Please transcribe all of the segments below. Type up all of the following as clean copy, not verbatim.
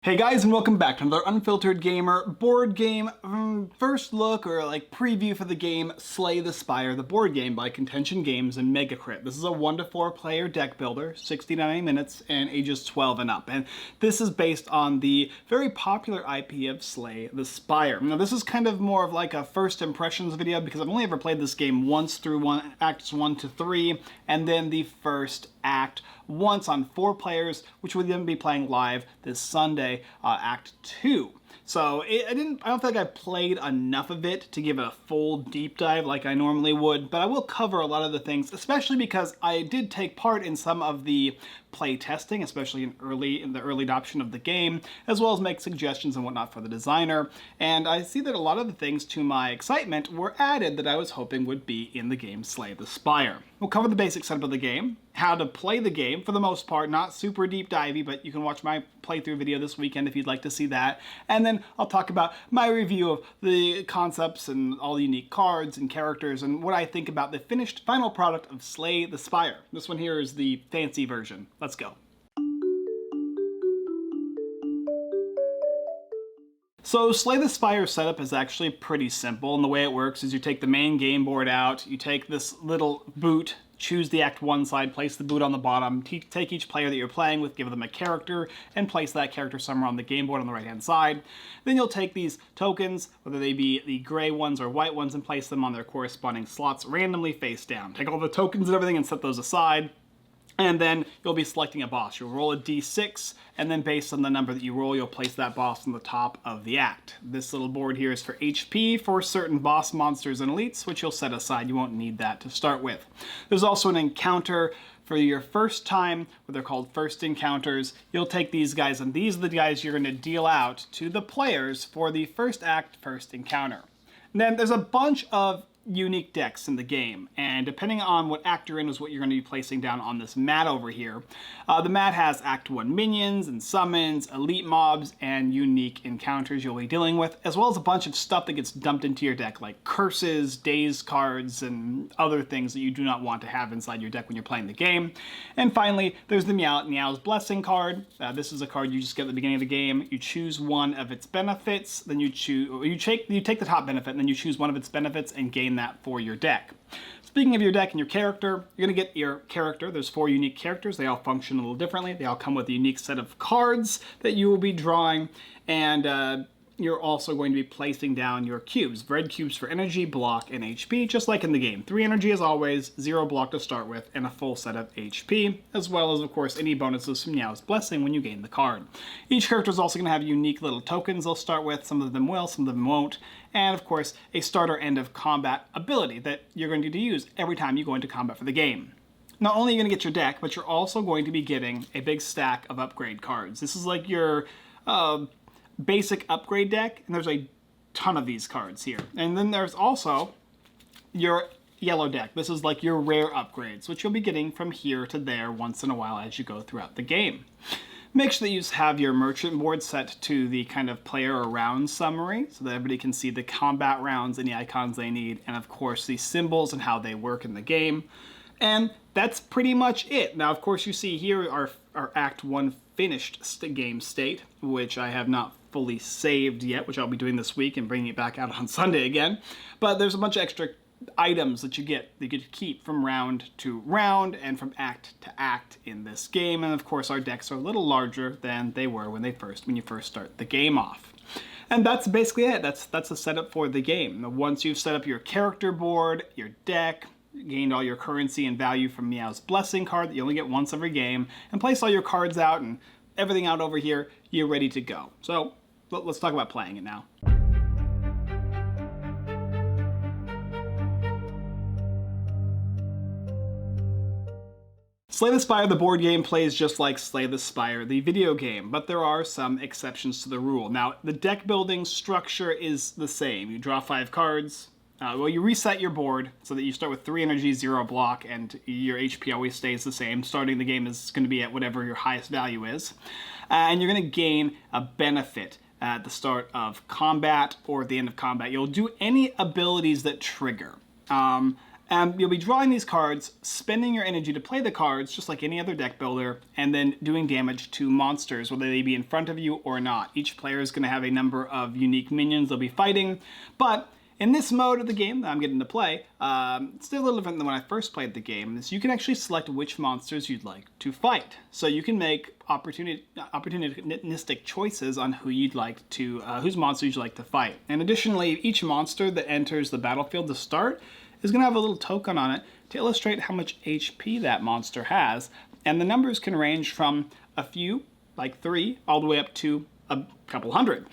Hey guys, and welcome back to another Unfiltered Gamer board game first look or like preview for the game Slay the Spire, the board game by Contention Games and Megacrit. This is a 1 to 4 player deck builder, 60 to 90 minutes, and ages 12 and up. And this is based on the very popular IP of Slay the Spire. Now this is kind of more of like a first impressions video because I've only ever played this game once through acts 1 to 3, and then the first act once on 4 players, which we'll then be playing live this Sunday, Act 2. So I don't think I played enough of it to give it a full deep dive like I normally would, but I will cover a lot of the things, especially because I did take part in some of the play testing, especially in the early adoption of the game, as well as make suggestions and whatnot for the designer. And I see that a lot of the things to my excitement were added that I was hoping would be in the game Slay the Spire. We'll cover the basic setup of the game, how to play the game for the most part, not super deep divey, but you can watch my playthrough video this weekend if you'd like to see that. And then I'll talk about my review of the concepts and all the unique cards and characters and what I think about the finished final product of Slay the Spire. This one here is the fancy version. Let's go. So Slay the Spire setup is actually pretty simple, and the way it works is you take the main game board out, you take this little boot, choose the Act 1 side, place the boot on the bottom, take each player that you're playing with, give them a character, and place that character somewhere on the game board on the right-hand side. Then you'll take these tokens, whether they be the gray ones or white ones, and place them on their corresponding slots randomly face down. Take all the tokens and everything and set those aside. And then you'll be selecting a boss. You'll roll a d6, and then based on the number that you roll, you'll place that boss on the top of the act. This little board here is for HP for certain boss monsters and elites, which you'll set aside. You won't need that to start with. There's also an encounter for your first time, what they're called first encounters. You'll take these guys, and these are the guys you're going to deal out to the players for the first act, first encounter. And then there's a bunch of unique decks in the game, and depending on what act you're in is what you're going to be placing down on this mat over here. The mat has Act 1 minions and summons, elite mobs, and unique encounters you'll be dealing with, as well as a bunch of stuff that gets dumped into your deck, like curses, daze cards, and other things that you do not want to have inside your deck when you're playing the game. And finally, there's the Meow's Blessing card. This is a card you just get at the beginning of the game. You choose one of its benefits, then you take the top benefit, and then you choose one of its benefits and gain that for your deck. Speaking of your deck and your character, you're going to get your character. There's 4 unique characters. They all function a little differently. They all come with a unique set of cards that you will be drawing, and you're also going to be placing down your cubes. Red cubes for energy, block, and HP, just like in the game. 3 energy as always, 0 block to start with, and a full set of HP, as well as, of course, any bonuses from Meow's Blessing when you gain the card. Each character is also going to have unique little tokens they'll start with. Some of them will, some of them won't. And, of course, a starter end of combat ability that you're going to use every time you go into combat for the game. Not only are you going to get your deck, but you're also going to be getting a big stack of upgrade cards. This is like your basic upgrade deck, and there's a ton of these cards here. And then there's also your yellow deck. This is like your rare upgrades, which you'll be getting from here to there once in a while as you go throughout the game. Make sure that you have your merchant board set to the kind of player or round summary so that everybody can see the combat rounds and the icons they need, and of course the symbols and how they work in the game. And that's pretty much it. Now, of course, you see here our Act 1 finished game state, which I have not fully saved yet, which I'll be doing this week and bringing it back out on Sunday again. But there's a bunch of extra items that you get to keep from round to round and from act to act in this game. And of course, our decks are a little larger than they were when you first start the game off. And that's basically it. That's the setup for the game. Now, once you've set up your character board, your deck, gained all your currency and value from Meow's Blessing card that you only get once every game, and place all your cards out and everything out over here, you're ready to go. So let's talk about playing it now. Slay the Spire, the board game, plays just like Slay the Spire, the video game, but there are some exceptions to the rule. Now, the deck building structure is the same. You draw 5 cards. You reset your board so that you start with 3 energy, 0 block, and your HP always stays the same. Starting the game is going to be at whatever your highest value is. And you're going to gain a benefit at the start of combat or at the end of combat. You'll do any abilities that trigger. You'll be drawing these cards, spending your energy to play the cards, just like any other deck builder, and then doing damage to monsters, whether they be in front of you or not. Each player is going to have a number of unique minions they'll be fighting, but in this mode of the game that I'm getting to play, it's still a little different than when I first played the game, is you can actually select which monsters you'd like to fight. So you can make opportunistic choices on who you'd like to, whose monsters you'd like to fight. And additionally, each monster that enters the battlefield to start is going to have a little token on it to illustrate how much HP that monster has. And the numbers can range from a few, like 3, all the way up to a couple hundred.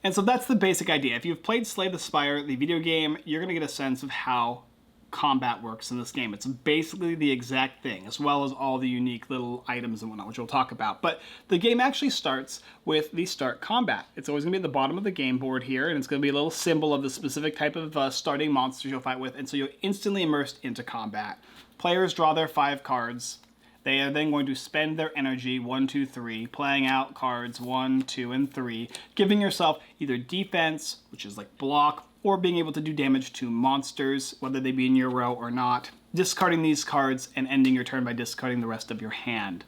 And so that's the basic idea. If you've played Slay the Spire, the video game, you're going to get a sense of how combat works in this game. It's basically the exact thing, as well as all the unique little items and whatnot, which we'll talk about. But the game actually starts with the start combat. It's always going to be at the bottom of the game board here, and it's going to be a little symbol of the specific type of starting monsters you'll fight with, and so you're instantly immersed into combat. Players draw their 5 cards. They are then going to spend their energy, 1, 2, 3, playing out cards 1, 2, and 3, giving yourself either defense, which is like block, or being able to do damage to monsters, whether they be in your row or not, discarding these cards and ending your turn by discarding the rest of your hand.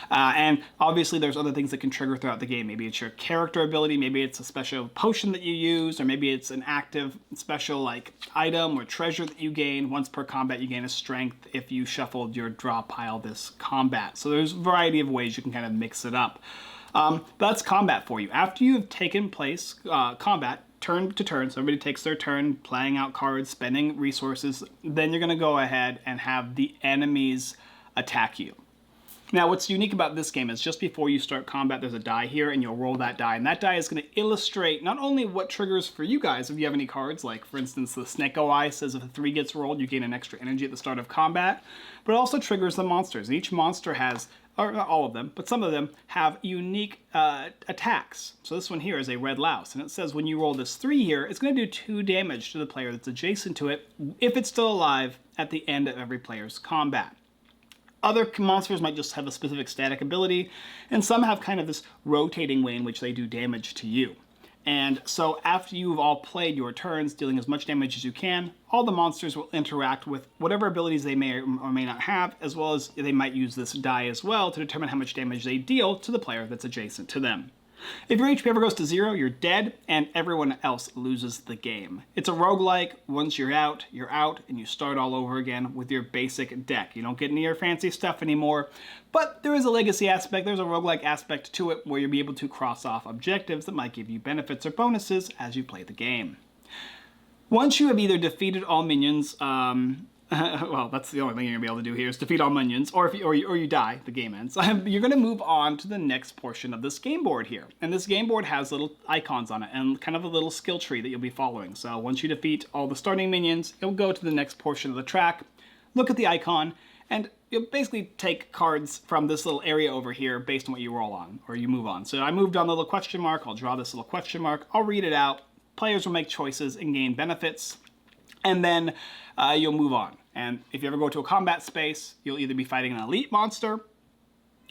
And obviously there's other things that can trigger throughout the game. Maybe it's your character ability, maybe it's a special potion that you use, or maybe it's an active special like item or treasure that you gain. Once per combat you gain a strength if you shuffled your draw pile this combat. So there's a variety of ways you can kind of mix it up. But that's combat for you. After you've taken place combat, turn to turn, so everybody takes their turn playing out cards, spending resources, then you're going to go ahead and have the enemies attack you. Now what's unique about this game is just before you start combat there's a die here and you'll roll that die, and that die is going to illustrate not only what triggers for you guys if you have any cards, like for instance the Snake Eye says if a 3 gets rolled you gain an extra energy at the start of combat, but it also triggers the monsters. And each monster has, or not all of them, but some of them have unique attacks. So this one here is a red louse, and it says when you roll this 3 here, it's going to do 2 damage to the player that's adjacent to it if it's still alive at the end of every player's combat. Other monsters might just have a specific static ability, and some have kind of this rotating way in which they do damage to you. And so after you've all played your turns, dealing as much damage as you can, all the monsters will interact with whatever abilities they may or may not have, as well as they might use this die as well to determine how much damage they deal to the player that's adjacent to them. If your HP ever goes to 0, you're dead, and everyone else loses the game. It's a roguelike. Once you're out, and you start all over again with your basic deck. You don't get any of your fancy stuff anymore, but there is a legacy aspect, there's a roguelike aspect to it where you'll be able to cross off objectives that might give you benefits or bonuses as you play the game. Once you have either defeated all minions, well, that's the only thing you're going to be able to do here is defeat all minions, or if you die, the game ends. You're going to move on to the next portion of this game board here. And this game board has little icons on it and kind of a little skill tree that you'll be following. So once you defeat all the starting minions, you'll go to the next portion of the track, look at the icon, and you'll basically take cards from this little area over here based on what you roll on, or you move on. So I moved on the little question mark, I'll draw this little question mark, I'll read it out, players will make choices and gain benefits, and then you'll move on. And if you ever go to a combat space, you'll either be fighting an elite monster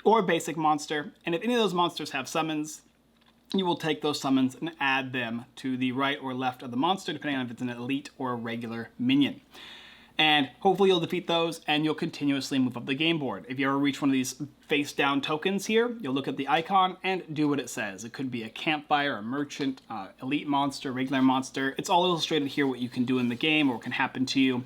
or a basic monster. And if any of those monsters have summons, you will take those summons and add them to the right or left of the monster, depending on if it's an elite or a regular minion. And hopefully you'll defeat those and you'll continuously move up the game board. If you ever reach one of these face down tokens here, you'll look at the icon and do what it says. It could be a campfire, a merchant, elite monster, regular monster. It's all illustrated here what you can do in the game or what can happen to you.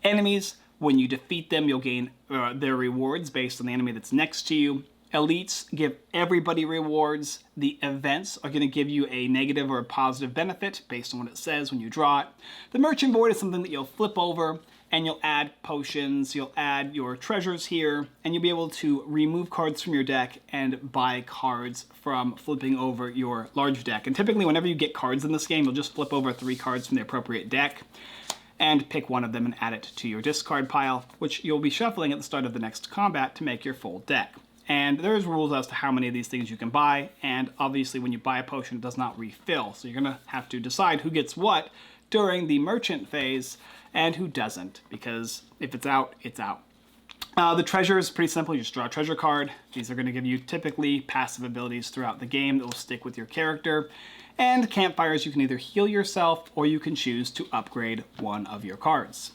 Enemies, when you defeat them, you'll gain their rewards based on the enemy that's next to you. Elites give everybody rewards. The events are going to give you a negative or a positive benefit based on what it says when you draw it. The merchant board is something that you'll flip over and you'll add potions, you'll add your treasures here, and you'll be able to remove cards from your deck and buy cards from flipping over your large deck. And typically whenever you get cards in this game, you'll just flip over 3 cards from the appropriate deck and pick one of them and add it to your discard pile, which you'll be shuffling at the start of the next combat to make your full deck. And there's rules as to how many of these things you can buy, and obviously when you buy a potion it does not refill, so you're going to have to decide who gets what during the merchant phase and who doesn't, because if it's out, it's out. The treasure is pretty simple. You just draw a treasure card. These are going to give you typically passive abilities throughout the game that will stick with your character. And campfires, you can either heal yourself or you can choose to upgrade one of your cards.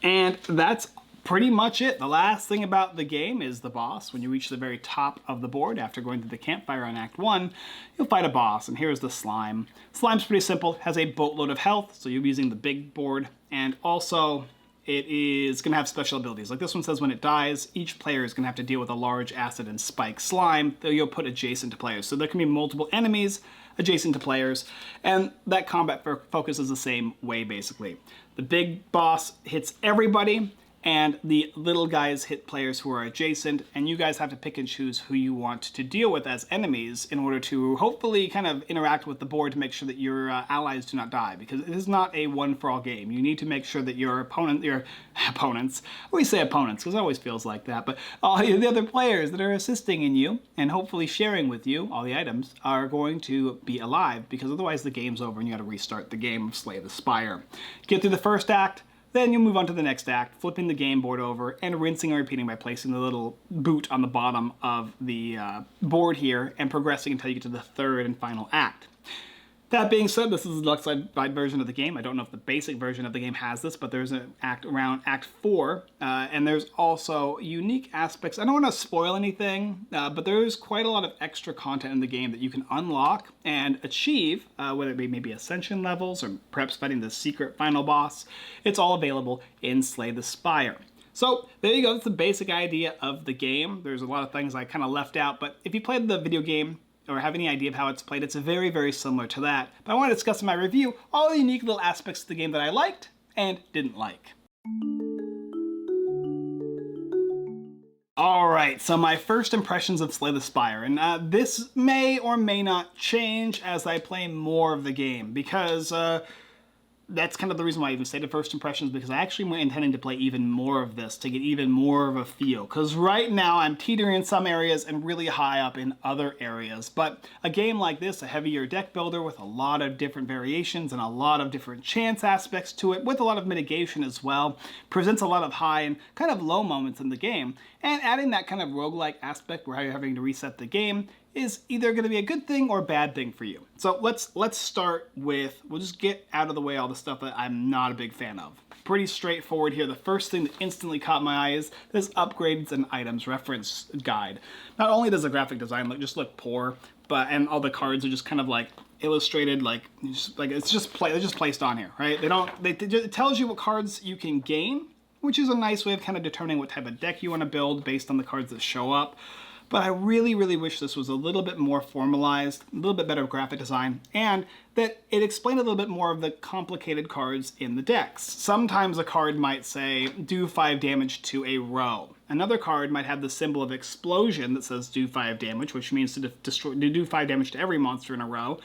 And that's pretty much it. The last thing about the game is the boss. When you reach the very top of the board after going through the campfire on Act 1, you'll fight a boss, and here's the slime. Slime's pretty simple, has a boatload of health, so you'll be using the big board, and also it is going to have special abilities. Like this one says when it dies, each player is going to have to deal with a large acid and spike slime that you'll put adjacent to players. So there can be multiple enemies adjacent to players, and that combat focus is the same way, basically. The big boss hits everybody, and the little guys hit players who are adjacent, and you guys have to pick and choose who you want to deal with as enemies in order to hopefully kind of interact with the board to make sure that your allies do not die, because it is not a one-for-all game. You need to make sure that your opponents, we say opponents because it always feels like that, but all the other players that are assisting in you and hopefully sharing with you all the items are going to be alive, because otherwise the game's over and you got to restart the game of Slay the Spire. Get through the first act, then you'll move on to the next act, flipping the game board over and rinsing and repeating by placing the little boot on the bottom of the board here and progressing until you get to the third and final act. That being said, this is the deluxe version of the game. I don't know if the basic version of the game has this, but there's an act around Act 4, and there's also unique aspects. I don't want to spoil anything, but there's quite a lot of extra content in the game that you can unlock and achieve, whether it be maybe ascension levels or perhaps fighting the secret final boss. It's all available in Slay the Spire. So there you go, that's the basic idea of the game. There's a lot of things I kind of left out, but if you played the video game, or have any idea of how it's played, it's very, very similar to that. But I want to discuss in my review all the unique little aspects of the game that I liked and didn't like. Alright, so my first impressions of Slay the Spire, and this may or may not change as I play more of the game, because that's kind of the reason why I even stated first impressions, because I actually am intending to play even more of this to get even more of a feel. Because right now I'm teetering in some areas and really high up in other areas. But a game like this, a heavier deck builder with a lot of different variations and a lot of different chance aspects to it, with a lot of mitigation as well, presents a lot of high and kind of low moments in the game. And adding that kind of roguelike aspect where you're having to reset the game is either going to be a good thing or a bad thing for you. So let's start with, we'll just get out of the way all the stuff that I'm not a big fan of. Pretty straightforward here. The first thing that instantly caught my eye is this upgrades and items reference guide. Not only does the graphic design look poor, and all the cards are just kind of like illustrated, it's just placed on here, right? It tells you what cards you can gain, which is a nice way of kind of determining what type of deck you want to build based on the cards that show up. But I really, really wish this was a little bit more formalized, a little bit better graphic design, and that it explained a little bit more of the complicated cards in the decks. Sometimes a card might say, do 5 damage to a row. Another card might have the symbol of explosion that says do 5 damage, which means to do 5 damage to every monster in a row.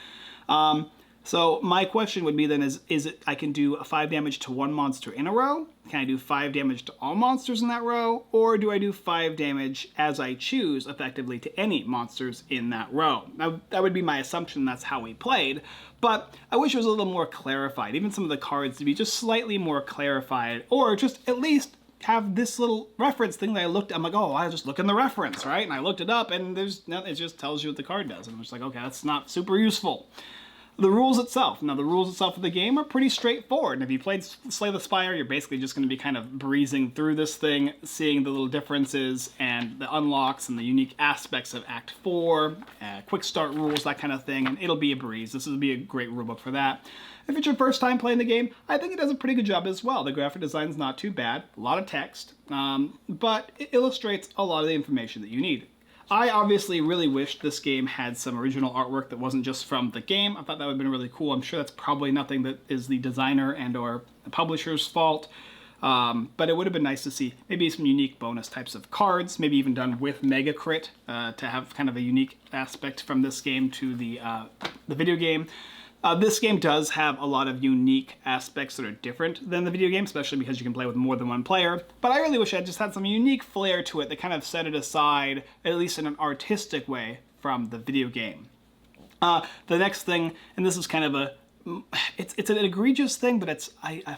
So my question would be then is it I can do 5 damage to one monster in a row? Can I do 5 damage to all monsters in that row? Or do I do 5 damage as I choose effectively to any monsters in that row? Now that would be my assumption, that's how we played, but I wish it was a little more clarified. Even some of the cards to be just slightly more clarified, or just at least have this little reference thing that I looked at. I'm like, oh, I just look in the reference, right? And I looked it up and it just tells you what the card does. And I'm just like, okay, that's not super useful. The rules itself. Now, the rules itself of the game are pretty straightforward. And if you played Slay the Spire, you're basically just going to be kind of breezing through this thing, seeing the little differences and the unlocks and the unique aspects of Act 4, quick start rules, that kind of thing, and it'll be a breeze. This will be a great rulebook for that. If it's your first time playing the game, I think it does a pretty good job as well. The graphic design's not too bad, a lot of text, but it illustrates a lot of the information that you need. I obviously really wish this game had some original artwork that wasn't just from the game. I thought that would have been really cool. I'm sure that's probably nothing that is the designer and or the publisher's fault. But it would have been nice to see maybe some unique bonus types of cards, maybe even done with Mega Crit to have kind of a unique aspect from this game to the video game. This game does have a lot of unique aspects that are different than the video game, especially because you can play with more than one player. But I really wish I just had some unique flair to it that kind of set it aside, at least in an artistic way, from the video game. The next thing, and this is kind of it's an egregious thing, but it's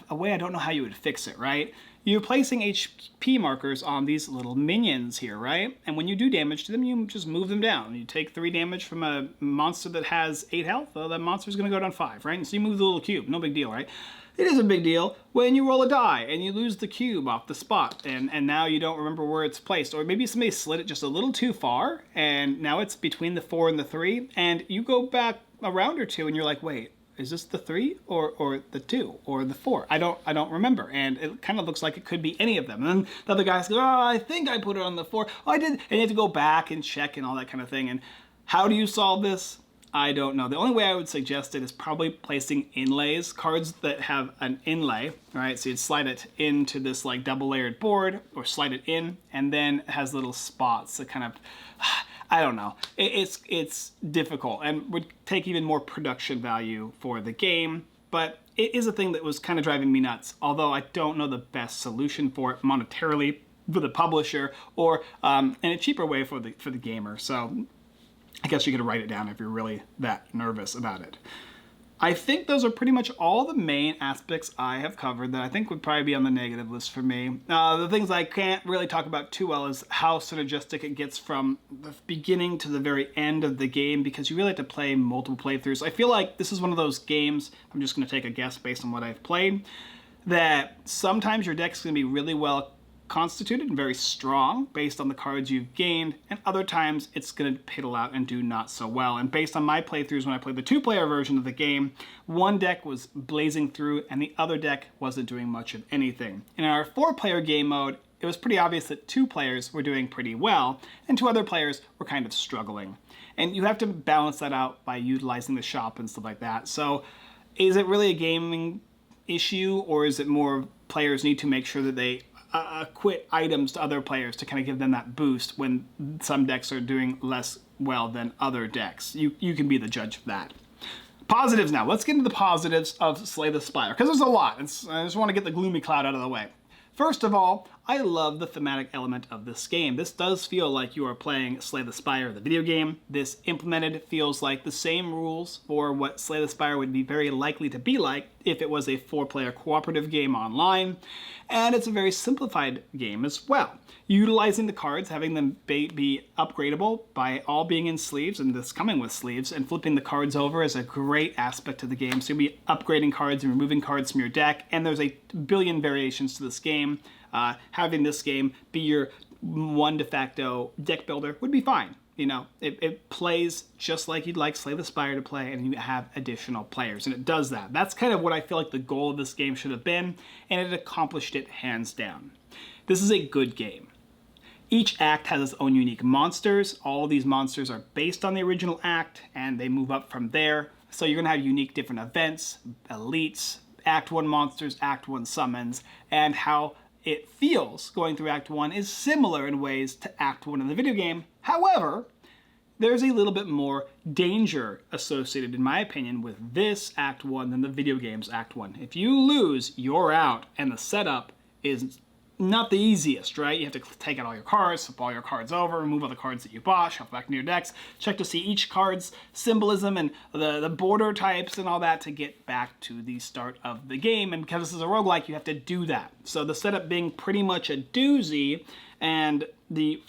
a way I don't know how you would fix it, right? you're placing HP markers on these little minions here, right? And when you do damage to them, you just move them down. You take 3 damage from a monster that has 8 health, well, that monster's going to go down 5, right? And so you move the little cube, no big deal, right? It is a big deal when you roll a die and you lose the cube off the spot and now you don't remember where it's placed. Or maybe somebody slid it just a little too far and now it's between the 4 and the 3 and you go back a round or two and you're like, wait, is this the 3 or the 2 or the 4? I don't remember. And it kind of looks like it could be any of them. And then the other guys go, oh, I think I put it on the 4. Oh, I did. And you have to go back and check and all that kind of thing. And how do you solve this? I don't know. The only way I would suggest it is probably placing inlays, cards that have an inlay, right? So you'd slide it into this like double layered board or slide it in and then it has little spots that kind of, I don't know. It's difficult and would take even more production value for the game, but it is a thing that was kind of driving me nuts, although I don't know the best solution for it monetarily for the publisher or in a cheaper way for the gamer. So I guess you could write it down if you're really that nervous about it. I think those are pretty much all the main aspects I have covered that I think would probably be on the negative list for me. The things I can't really talk about too well is how synergistic it gets from the beginning to the very end of the game because you really have to play multiple playthroughs. I feel like this is one of those games, I'm just going to take a guess based on what I've played, that sometimes your deck's going to be really well constituted and very strong based on the cards you've gained, and other times it's going to piddle out and do not so well. And based on my playthroughs when I played the 2-player version of the game, one deck was blazing through and the other deck wasn't doing much of anything. In our 4-player game mode, it was pretty obvious that 2 players were doing pretty well and 2 other players were kind of struggling. And you have to balance that out by utilizing the shop and stuff like that. So is it really a gaming issue, or is it more players need to make sure that they quit items to other players to kind of give them that boost when some decks are doing less well than other decks? You can be the judge of that. Positives now. Let's get into the positives of Slay the Spire, because there's a lot. I just want to get the gloomy cloud out of the way. First of all, I love the thematic element of this game. This does feel like you are playing Slay the Spire, the video game. This implemented feels like the same rules for what Slay the Spire would be very likely to be like if it was a 4-player cooperative game online. And it's a very simplified game as well. Utilizing the cards, having them be upgradable by all being in sleeves, and this coming with sleeves, and flipping the cards over is a great aspect to the game. So you'll be upgrading cards and removing cards from your deck, and there's a billion variations to this game. Having this game be your one de facto deck builder would be fine. You know, it plays just like you'd like Slay the Spire to play, and you have additional players, and it does that. That's kind of what I feel like the goal of this game should have been, and it accomplished it hands down. This is a good game. Each act has its own unique monsters. All of these monsters are based on the original act, and they move up from there. So you're going to have unique different events, elites, Act 1 monsters, Act 1 summons, and how it feels going through Act 1 is similar in ways to Act 1 in the video game. However, there's a little bit more danger associated, in my opinion, with this Act 1 than the video game's Act 1. If you lose, you're out, and the setup is not the easiest, right? You have to take out all your cards, flip all your cards over, remove all the cards that you bought, shuffle back into your decks, check to see each card's symbolism and the border types and all that to get back to the start of the game. And because this is a roguelike, you have to do that. So the setup being pretty much a doozy and the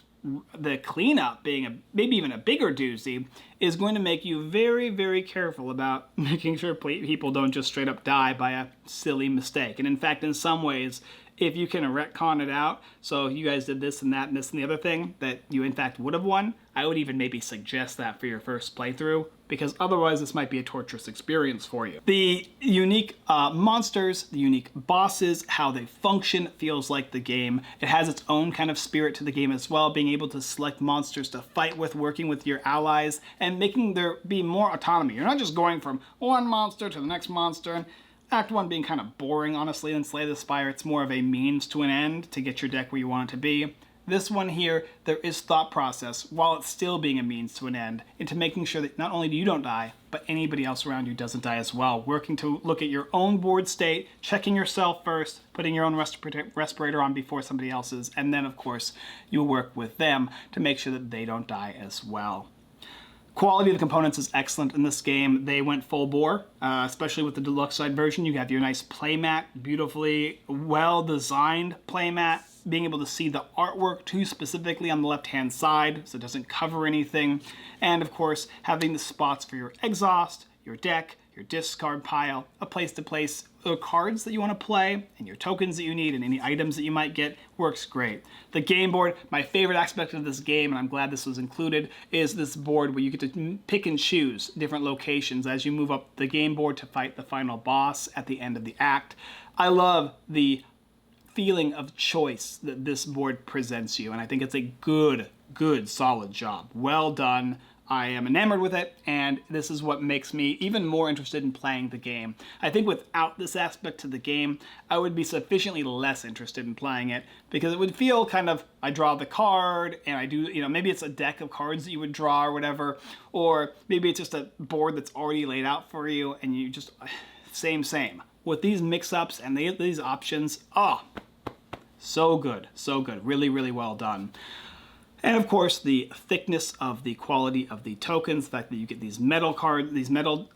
cleanup being maybe even a bigger doozy is going to make you very, very careful about making sure people don't just straight up die by a silly mistake. And in fact, in some ways, if you can retcon it out, so you guys did this and that and this and the other thing that you in fact would have won, I would even maybe suggest that for your first playthrough, because otherwise this might be a torturous experience for you. The unique monsters, the unique bosses, how they function feels like the game. It has its own kind of spirit to the game as well, being able to select monsters to fight with, working with your allies, and making there be more autonomy. You're not just going from one monster to the next monster. Act 1 being kind of boring, honestly, than Slay the Spire. It's more of a means to an end to get your deck where you want it to be. This one here, there is thought process, while it's still being a means to an end, into making sure that not only do you don't die, but anybody else around you doesn't die as well. Working to look at your own board state, checking yourself first, putting your own respirator on before somebody else's, and then, of course, you'll work with them to make sure that they don't die as well. Quality of the components is excellent in this game. They went full bore, especially with the deluxe side version. You have your nice playmat, beautifully well-designed playmat, being able to see the artwork too specifically on the left-hand side so it doesn't cover anything. And of course, having the spots for your exhaust, your deck, your discard pile, a place to place the cards that you want to play, and your tokens that you need, and any items that you might get, works great. The game board, my favorite aspect of this game, and I'm glad this was included, is this board where you get to pick and choose different locations as you move up the game board to fight the final boss at the end of the act. I love the feeling of choice that this board presents you, and I think it's a good, solid job. Well done. I am enamored with it, and this is what makes me even more interested in playing the game. I think without this aspect to the game, I would be sufficiently less interested in playing it, because it would feel kind of, I draw the card, and I do, maybe it's a deck of cards that you would draw or whatever, or maybe it's just a board that's already laid out for you, and you just, same. With these mix-ups and these options, so good, really well done. And of course, the thickness of the quality of the tokens, the fact that you get these metal cards, these metal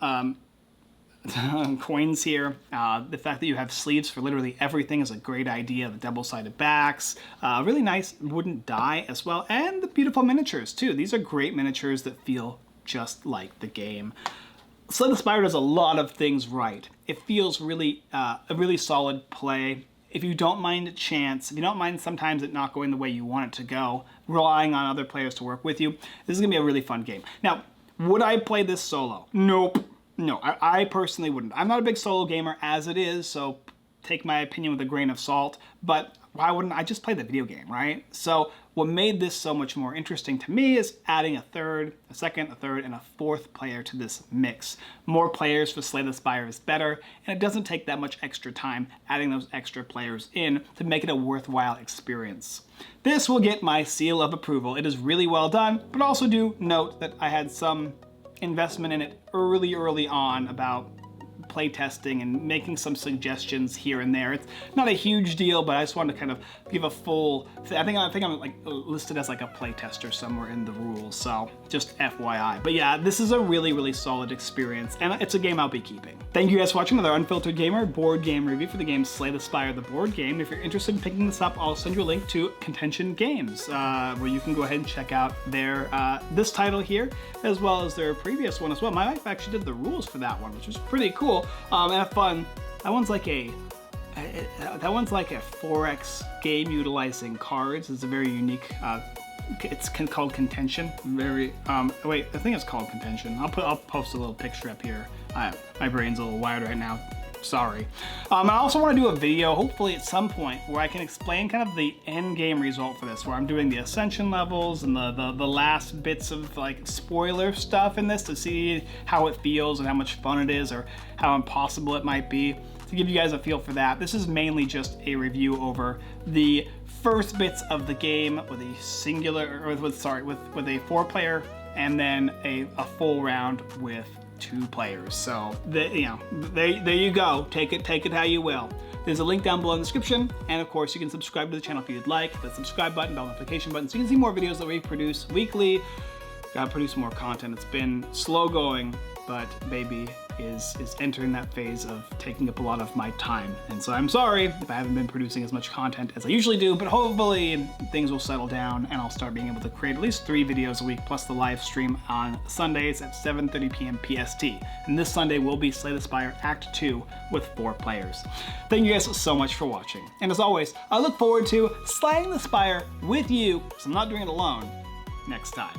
coins here, the fact that you have sleeves for literally everything is a great idea. The double-sided backs, really nice wooden die as well, and the beautiful miniatures too. These are great miniatures that feel just like the game. Slay the Spire does a lot of things right. It feels really a really solid play. If you don't mind chance, if you don't mind sometimes it not going the way you want it to go, relying on other players to work with you, this is going to be a really fun game. Now, would I play this solo? Nope. No, I personally wouldn't. I'm not a big solo gamer as it is, so take my opinion with a grain of salt, but why wouldn't I just play the video game, right? So what made this so much more interesting to me is adding a third, a second, a third, and a fourth player to this mix. More players for Slay the Spire is better, and it doesn't take that much extra time adding those extra players in to make it a worthwhile experience. This will get my seal of approval. It is really well done, but also do note that I had some investment in it early on about playtesting and making some suggestions here and there. It's not a huge deal, but I just wanted to kind of give a full, I think I'm like listed as like a playtester somewhere in the rules, so just FYI. But yeah, this is a really solid experience, and it's a game I'll be keeping. Thank you guys for watching another Unfiltered Gamer board game review for the game Slay the Spire, the board game. If you're interested in picking this up, I'll send you a link to Contention Games, where you can go ahead and check out their this title here, as well as their previous one as well. My wife actually did the rules for that one, which was pretty cool. And fun. That one's like a 4X game utilizing cards. It's a very unique. It's called Contention. Very. Wait, I think it's called Contention. I'll post a little picture up here. My brain's a little wired right now. Sorry. I also want to do a video, hopefully at some point, where I can explain kind of the end game result for this, where I'm doing the ascension levels and the last bits of like spoiler stuff in this to see how it feels and how much fun it is or how impossible it might be, to give you guys a feel for that. This is mainly just a review over the first bits of the game with a singular, or with a 4-player and then a full round with 2 players. So there you go. Take it how you will. There's a link down below in the description, and of course you can subscribe to the channel if you'd like. The subscribe button, bell notification button, so you can see more videos that we produce weekly. Gotta produce more content. It's been slow going, but baby is entering that phase of taking up a lot of my time. And so I'm sorry if I haven't been producing as much content as I usually do, but hopefully things will settle down and I'll start being able to create at least 3 videos a week, plus the live stream on Sundays at 7:30 p.m. PST. And this Sunday will be Slay the Spire Act 2 with 4 players. Thank you guys so much for watching. And as always, I look forward to slaying the Spire with you, because I'm not doing it alone, next time.